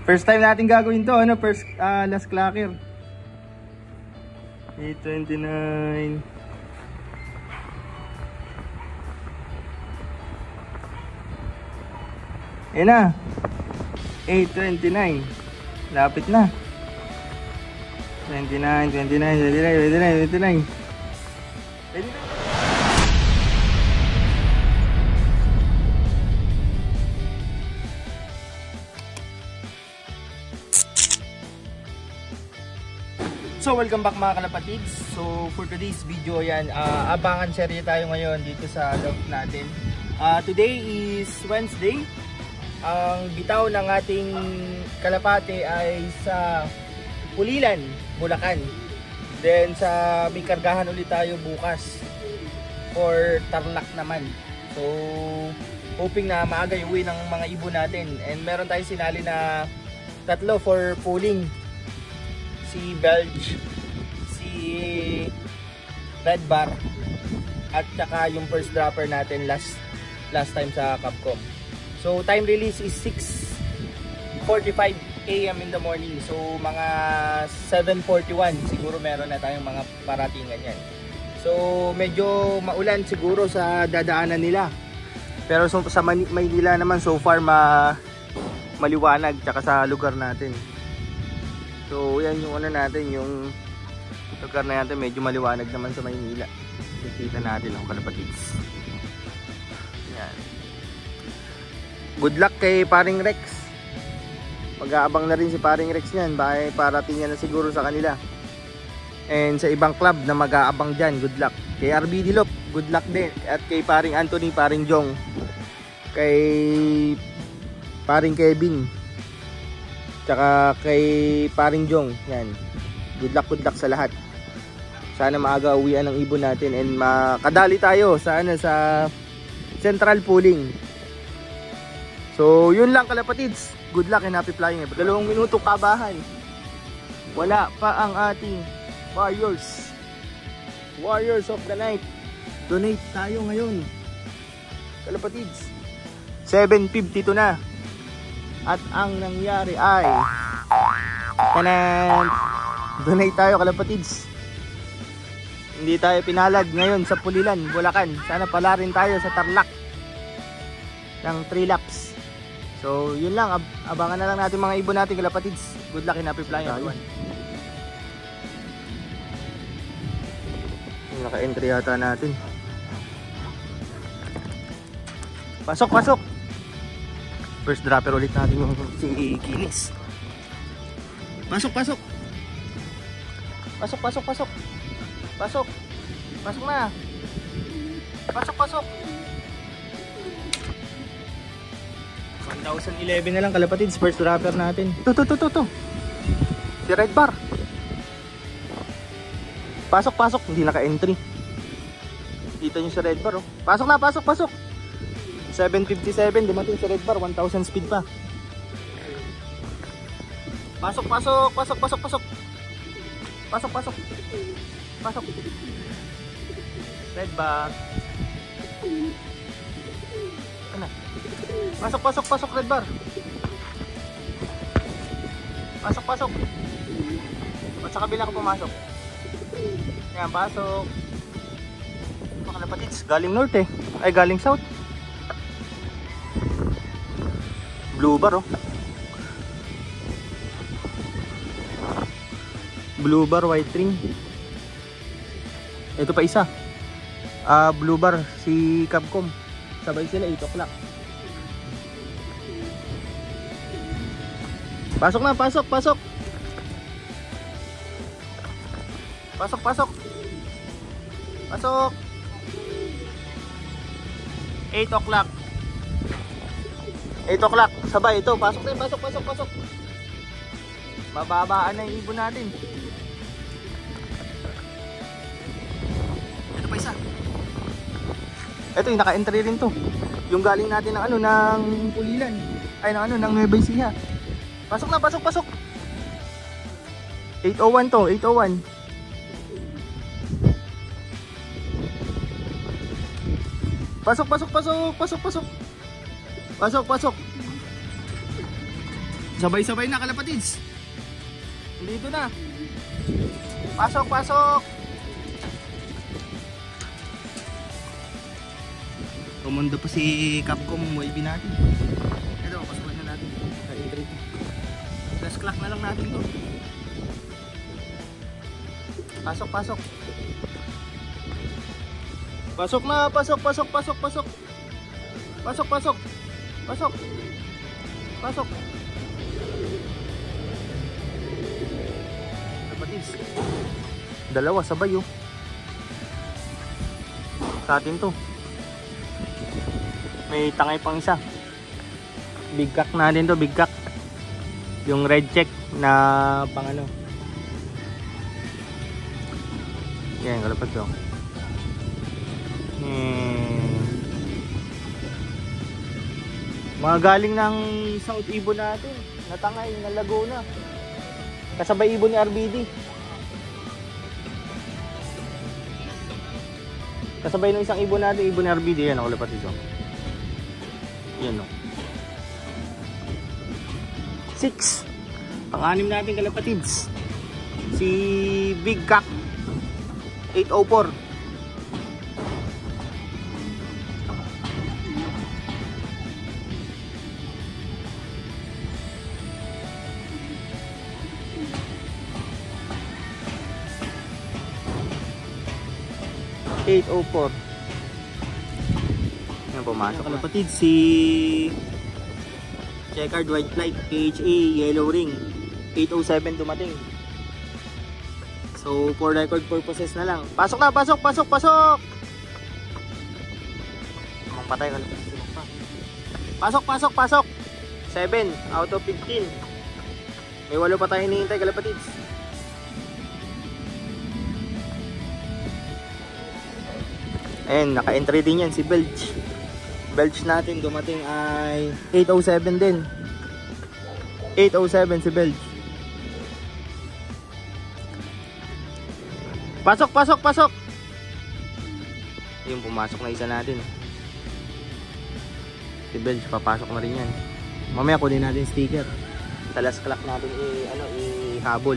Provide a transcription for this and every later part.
First time natin gagawin to, ano? First, last clacker. 829. Ayan na. 829. Lapit na. 29, 29, 29, 29, 29. Ready na. So welcome back mga kalapatids. So for today's video yan, abangan serye tayo ngayon dito sa loft natin. Today is Wednesday. Ang bitaw ng ating kalapate ay sa Pulilan, Bulacan. Then sa may kargahan ulit tayo bukas for Tarlac naman. So hoping na maaga yung uwi ng mga ibon natin. And meron tayong sinali na tatlo for pooling. Si Belge, si Red Bar, at saka yung first dropper natin last time sa Capcom. So time release is 6:45 AM in the morning. So mga 7:41 siguro meron na tayong mga paratingan yan. So medyo maulan siguro sa dadaanan nila. Pero sa Maynila naman so far maliwanag tsaka sa lugar natin. So yan yung ano natin, yung lugar na natin medyo maliwanag naman sa Maynila. Kita natin ang kalapatids. Yan. Good luck kay Paring Rex. Mag-aabang na rin si Paring Rex niyan, parating na siguro sa kanila. And sa ibang club na mag-aabang dyan, good luck. Kay RB Dilop, good luck din. At kay Paring Anthony, Paring Jong, kay Paring Kevin, tsaka kay Paring Jong, yan. Good luck sa lahat. Sana maaga uwian ng ibon natin and makadali tayo sa Central Pooling. So yun lang kalapatids. Good luck and happy flying. 2 minuto kabahan. Wala pa ang ating Warriors of the night. Donate tayo ngayon kalapatids. 7:52 na. At ang nangyari ay donate tayo kalapatids. Hindi tayo pinalad ngayon sa Pulilan, Bulacan. Sana pala rin tayo sa Tarlac ng 3 laps. So yun lang, abangan na lang natin mga ibon natin kalapatids. Good luck and happy flying everyone. Naka-entry yata natin. Pasok. First dropper ulit natin yung si Kinis. Pasok na. Pasok. 1011 na lang kalapatids, first dropper natin. To. Si Red Bar. Pasok. Hindi naka-entry. Kita nyo si Red Bar, oh. Pasok. 7:57 dumating si Red Bar, 1000 speed pa. Pasok. Red Bar. Ano? Pasok Red Bar. Pasok. At sa kabila ko pumasok. Yan, pasok. Mga kalapatids, galing north ay galing south. Blue bar, oh. Blue bar, white ring. Ito pa isa. Blue bar, si Capcom. Sabay sila, 8 o'clock. Pasok. 8 o'clock. 8 o'clock, sabay ito, pasok. Mababaan na yung ibon natin. Ito pa isa. Ito yung naka-entry rin to. Yung galing natin ng ng Pulilan. Ay ng Nueva Ecija. Pasok. 801 to, 801. Pasok. Sabay-sabay na kalapatids. Dito na. Pasok, pasok. Tumunda pa si Capcom YB natin. Ito, pasukan na natin. Last clock na lang natin to. Pasok, pasok. Pasok na, pasok, pasok, pasok, pasok. Pasok, pasok. Pasok. Pasok. Kapatids. Dalawa sabay oh. Sa atin to. May tangay pang isa. Big cock natin to, big cock. Yung red check na pang ano. Yan, kalapad to. Mga galing ng South Ibon natin. Natangay, ng Laguna. Kasabay ibon ni RBD. Kasabay ng isang ibon natin, ibon ni RBD. Yan, ako lapat ito. Yan o. 6. Pang-anim natin kalapatids. Si Big Cock 804. Yan, pumasok kalapatid si Checkered White Flight KHA Yellow Ring 807 dumating. So for record purposes na lang. Pasok na, pasok, pasok, pasok. Ang patay kalapatid. Pasok, pasok, pasok. 7 out of 15. May 8 pa tayo hinihintay kalapatids. Ayan, naka-entry din yan si Belch. Belch natin dumating ay 807 din. 807 si Belch. Pasok, pasok, pasok. Yung pumasok na isa natin. Si Belch, papasok na rin yan. Mamaya kunin natin sticker. Sa last clock natin ihabol.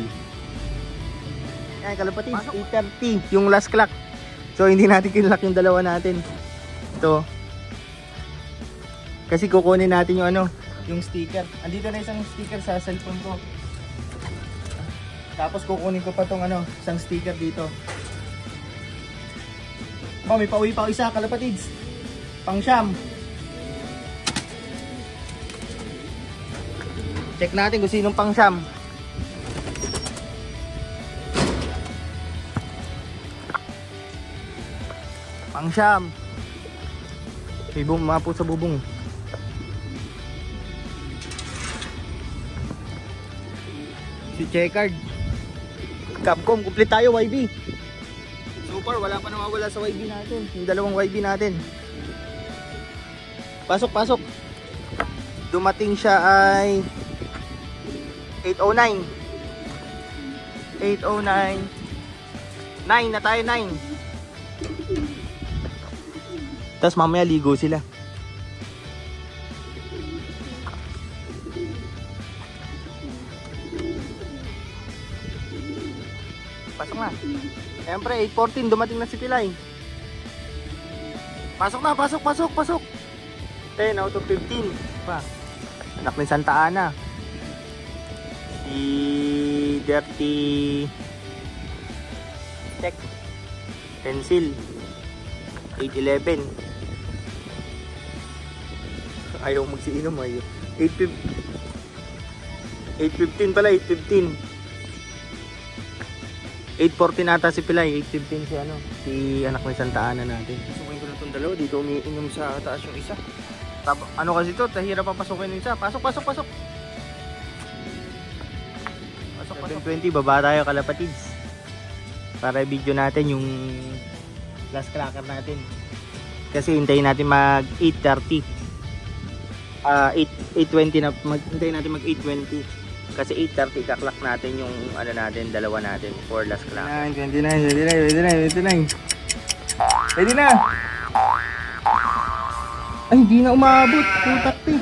Ayan, kalapatid, 8:30 yung last clock. So hindi natin kinlock yung dalawa natin. Ito. Kasi kukunin natin yung yung sticker. Andito na isang sticker sa cellphone ko. Tapos kukunin ko pa tong isang sticker dito. Oh, may pauwi pa isa kalapatids. Pang siyam. Check natin kung sinong pang siyam. Pang siyam. May bumapo sa bubong. Si Checkered Capcom, complete tayo YB. So far wala pa nawawala sa YB natin. Yung dalawang YB natin. Pasok, pasok. Dumating siya ay 809. 809. 9 na tayo, 9. Tapos mamaya ligo sila. Pasok na. Siyempre 814 dumating na si Pilay. Pasok na, pasok, pasok, pasok. 10 out of 15 pa. Anak ni Santa Ana. Si Dirty Check Pencil 811. Ayaw magsiinom ay 815 pala, 815. 814 ata si Pilay, 815 si anak ni Santa Ana natin. Pasukin ko na itong dalawa, dito umiinom sa taas yung isa. Ano kasi ito, tahirap papasukin yung isa. Pasok, pasok, pasok. Pasok, pasok. 720, baba tayo kalapatids. Para video natin yung last cracker natin. Kasi hintayin natin mag 8:30. 8:20 na, hintayin natin mag 8:20. Kasi 8:30 kaklak natin yung natin, dalawa natin for last clock. 29, 29, 29, 29. Pwede na. Ay, hindi na umabot. 2:30.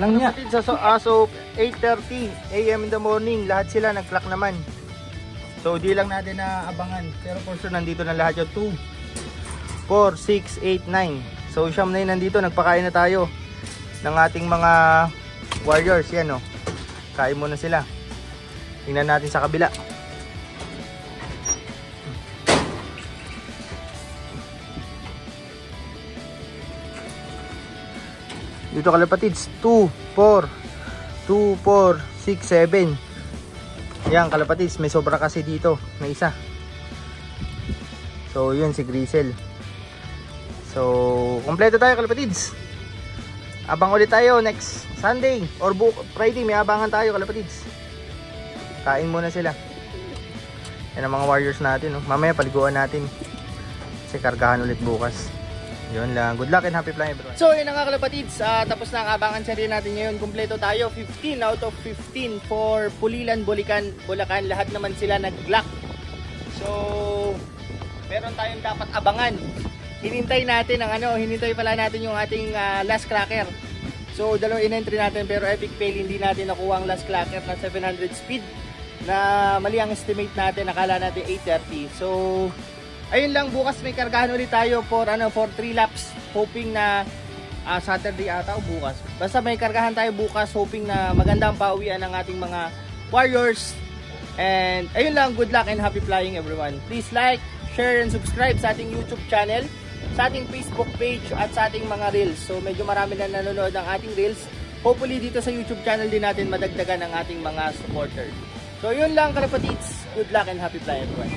Nang niya. As of 8:30 AM in the morning, lahat sila nag-clock naman. So di lang natin na abangan. Pero for sure nandito na lahat yung 2, 4, 6, 8, 9. So siyam na yun nandito. Nagpakain na tayo ng ating mga warriors. Yan o. Kain muna sila. Tingnan natin sa kabila. Dito kalapatids, 2, 4, 6, 7. Yan kalapatids, may sobra kasi dito na isa. So yun si Grisel. So kompleto tayo kalapatids. Abang ulit tayo next Sunday or Friday, may abangan tayo kalapatids. Kain muna sila. Yan ang mga warriors natin, no? Mamaya paliguan natin kasi kargahan ulit bukas. Yun lang. Good luck and happy flying everyone. So yun nga kalapatids, tapos na ang abangan serye natin ngayon. Kompleto tayo, 15 out of 15 for Pulilan, Bulacan. Lahat naman sila nag-lock. So meron tayong dapat abangan. Hinintay natin ang hinintay pala natin yung ating last cracker. So dalawang in-entry natin pero epic fail, hindi natin nakuha ang last cracker na 700 speed na mali ang estimate natin, nakala natin 830. So ayun lang, bukas may kargahan ulit tayo for 3 laps, hoping na Saturday ata o bukas. Basta may kargahan tayo bukas, hoping na magandang pauwian ng ating mga warriors. And ayun lang, good luck and happy flying everyone. Please like, share and subscribe sa ating YouTube channel, sa ating Facebook page at sa ating mga reels. So medyo marami na nanonood ng ating reels. Hopefully dito sa YouTube channel din natin madagdagan ang ating mga supporters. So yun lang kalapatids, good luck and happy flying everyone.